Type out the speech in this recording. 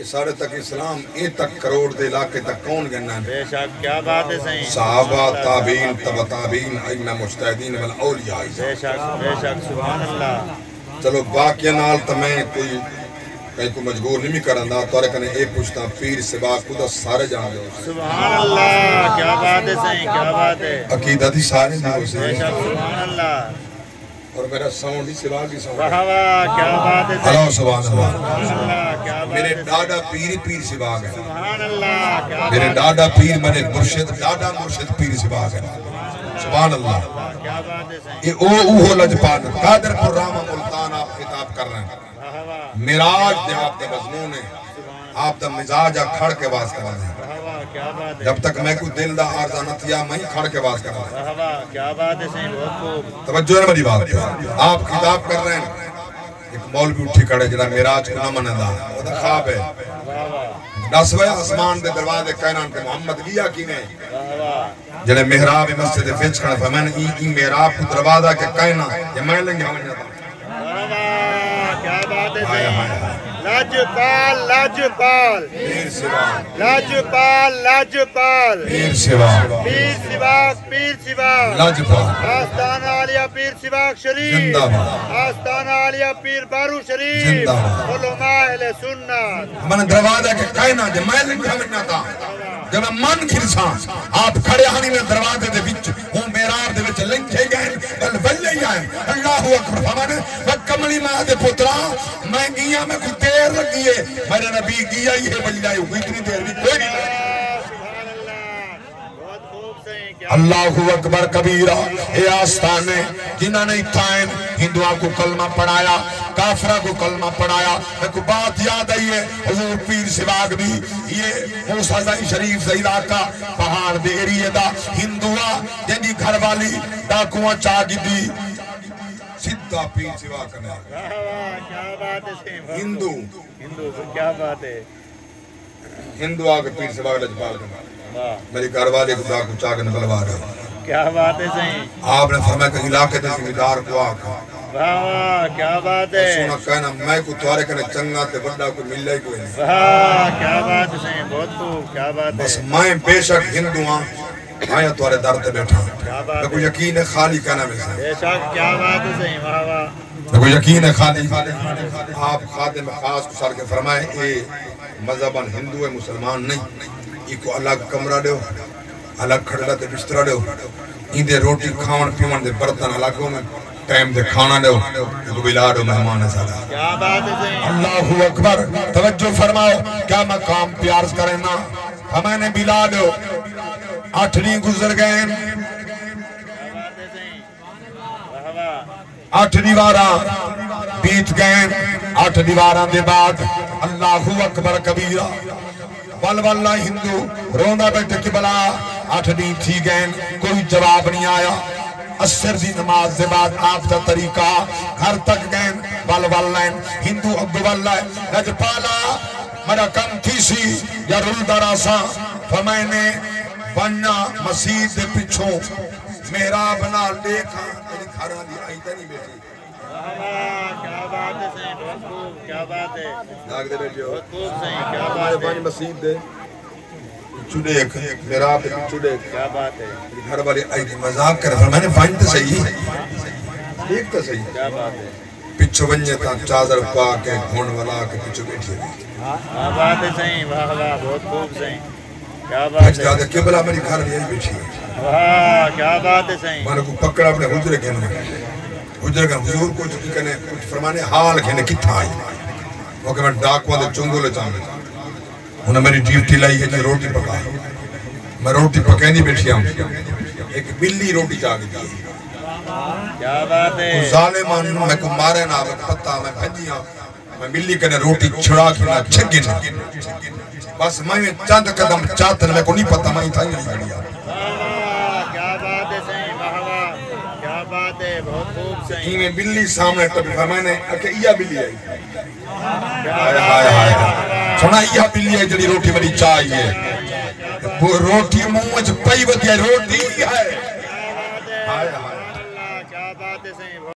سارے تک اسلام اے تک کروڑ دے علاقے تک کون گننا ہے؟ بے شک کیا بات ہے صحیح صحابہ تابعین تبع تابعین ائمہ مجتہدین والاولیاء بے شک سبحان اللہ چلو باقی نال تو میں کوئی کہیں کو مجبور نہیں کرندا تو کنے اے پوچھتا پیر سبا خدا سارے جان دے سبحان اللہ کیا بات ہے صحیح کیا بات ہے عقیدہ دی سارے دی ہو بے سے شک سبحان اللہ اور میرا ساؤنڈ ہی سبا کی ساؤنڈ واہ واہ کیا بات ہے صحیح اللہ سبحان اللہ سبحان اللہ کیا بات میرے ہے ڈاڈا پیر سبا گئے سبحان اللہ کیا میرے ڈاڈا پیر میرے مرشد ڈاڈا مرشد پیر سبا گئے سبحان اللہ بات کیا بات ہے صحیح یہ اوہو لجپان قادر پر راما ملتان آپ خطاب کر رہے ہیں واہ واہ میراج دے آپ دے مضمون ہے آپ دا مزاج کھڑ کے باز کر رہے ہیں واہ واہ کیا بات ہے جب تک میں کوئی دل دا عارضہ نہ تھیا میں ہی کھڑ کے باز کر رہا ہوں واہ واہ کیا بات ہے صحیح بہت خوب توجہ ہے میری بات پہ آپ خطاب کر رہے ہیں ایک مولوی اٹھی کھڑے جڑا میراج کو نہ منندا وہ دا خواب ہے واہ واہ 10 بجے آسمان دے دروازے کائنات تے محمد گیا کینے واہ واہ جڑے محراب مسجد وچ کھڑا فرمایا ای محراب کو دروازہ کے کائنات یہ میں لنگا ونجا واہ واہ کیا بات ہے ہائے ہائے صحیح ہائے لاجپال لاجپال پیر سوا لاجپال لاجپال پیر سوا پیر سواق پیر سواق لاجپال آستانہ عالیہ پیر سواق شریف زندہ باد آستانہ عالیہ پیر بارو شریف زندہ باد علماء اہل سنت من دروازہ کے کائنات یہ میں لنگا ونجا تھا جب میں من کھرساں آپ کھڑے ہانی میں دروازے دے وچ ہوں میراب دے وچ لنگے گئے بل بلے آئے اللہ اکبر فرمانے میں کملی ماں دے پترا میں گیا میں کوئی دیر لگی ہے میرے نبی گیا ہی ہے بلے آئے ہوئی اتنی دیر بھی کوئی نہیں لگی سبحان اللہ بہت خوب صحیح کیا اللہ اکبر کبیرہ اے آستانے جنہاں نے اتھائیں ہندوਆਂ کو کلمہ پڑھایا کافرہ کو کلمہ پڑھایا میں کو بات یاد آئی ہے حضور پیر سواق بھی یہ موسیٰ زائی شریف سے علاقہ پہاڑ دے ایریے دا ہندوਆਂ جن دی گھر والی ڈاکواں چاگی دی سدھا پیر سواق نے واہ واہ کیا بات ہے صحیح بہت ہندو خوب۔ ہندو کیا بات ہے ہندو آگے پیر سواق لجپال کرنا واہ میری گھر والے کو ڈاکو چاگ نے بلوا رہا کیا بات ہے صحیح آپ نے فرمایا کہ علاقے دے ذمہ کو آکھا واہ واہ کیا بات ہے سونا کہنا میں کو توارے کنے چنگا تے بڑا کو مل ہی کوئی نہیں واہ کیا بات ہے صحیح بہت خوب کیا بات بس ہے میں بے شک ہندو ہاں آیا توارے در تے بیٹھا کیا میں بات کو ہے یقین ہے خالی کہنا میں سے بے شک کیا بات ہے صحیح واہ واہ میں کو یقین ہے خالی آپ خادم خاص کو سار کے فرمائے اے مذہباً ہندو ہے مسلمان نہیں ای کو الگ کمرہ دیو الگ کھڑلا تے بسترہ دیو این دے روٹی کھاون پیون دے برتن الگ ہو میں ٹائم دے کھانا دیو تو بلا دو مہمان سارا کیا بات ہے صحیح اللہ اکبر توجہ فرماؤ کیا مقام پیار کریں نا ہمیں نے بلا دو 8 دن گزر گئے کیا بات ہے صحیح واہ واہ 8 دیواراں بیت گئے 8 دیواراں دے بعد اللہ اکبر کبیرہ ول واللہ ہندو روندا بیٹھے کہ بلا 8 دن تھی گئے کوئی جواب نہیں آیا عصر دی نماز دے بعد آپ دا طریقہ گھر تک گئے ول واللہ ہندو اگو واللہ لجپالا میرا کم تھی سی یا رول دراساں فمائنے بننا مسجد دے پچھوں محراب نال دیکھا میری گھراں دی آئی تے نہیں بیٹھی واہ واہ کیا بات ہے صحیح بہت خوب کیا بات ہے لاگ دے بیٹھے ہو بہت خوب صحیح کیا ہمارے بات ہے بانی مسجد دے چوڑیک محراب دے چوڑیک کیا بات ہے میری گھر والے آئی تھی مذاق کر رہا میں نے فائن تے صحیح ٹھیک تے صحیح کیا بات ہے پچھو بنجے تا چادر پا کے گھون والا کے پچھو بیٹھی ہوئی کیا بات ہے صحیح واہ واہ بہت خوب صحیح کیا بات بچ ہے جاتے قبلہ میری گھر لیے بیٹھی ہے واہ کیا بات ہے صحیح میں نے کو پکڑا اپنے حجرے کے اندر حجرے کا حضور کو چکی کہنے کچھ فرمانے حال کہنے کتھا آئی وہ کہ میں ڈاکواں دے چنگو لے چاہوں انہیں میری ڈیوٹی لائی ہے کہ روٹی پکا میں روٹی پکائیں دی بیٹھی ہوں ایک بلی روٹی چاہ گئی کیا بات ہے ظالمان میں کو مارے نہ پتہ میں بھجی ہوں میں بلی کہنے روٹی چھڑا کے نہ چھگی نہ بس میں چند قدم چاہتا میں کو نہیں پتہ میں تھا نہیں گھڑیا واہ کیا بات ہے صحیح واہ واہ کیا بات ہے بہت خوب صحیح میں بلی سامنے ٹپی میں نے کہ یہ بلی آئی کیا ہائے بات ہائے ہے ہائے سنا یہ بلی ہے جڑی روٹی میری چاہیے وہ روٹی منہ وچ پئی ودی روٹی ہے کیا بات ہے ہائے ہائے اللہ کیا بات ہے صحیح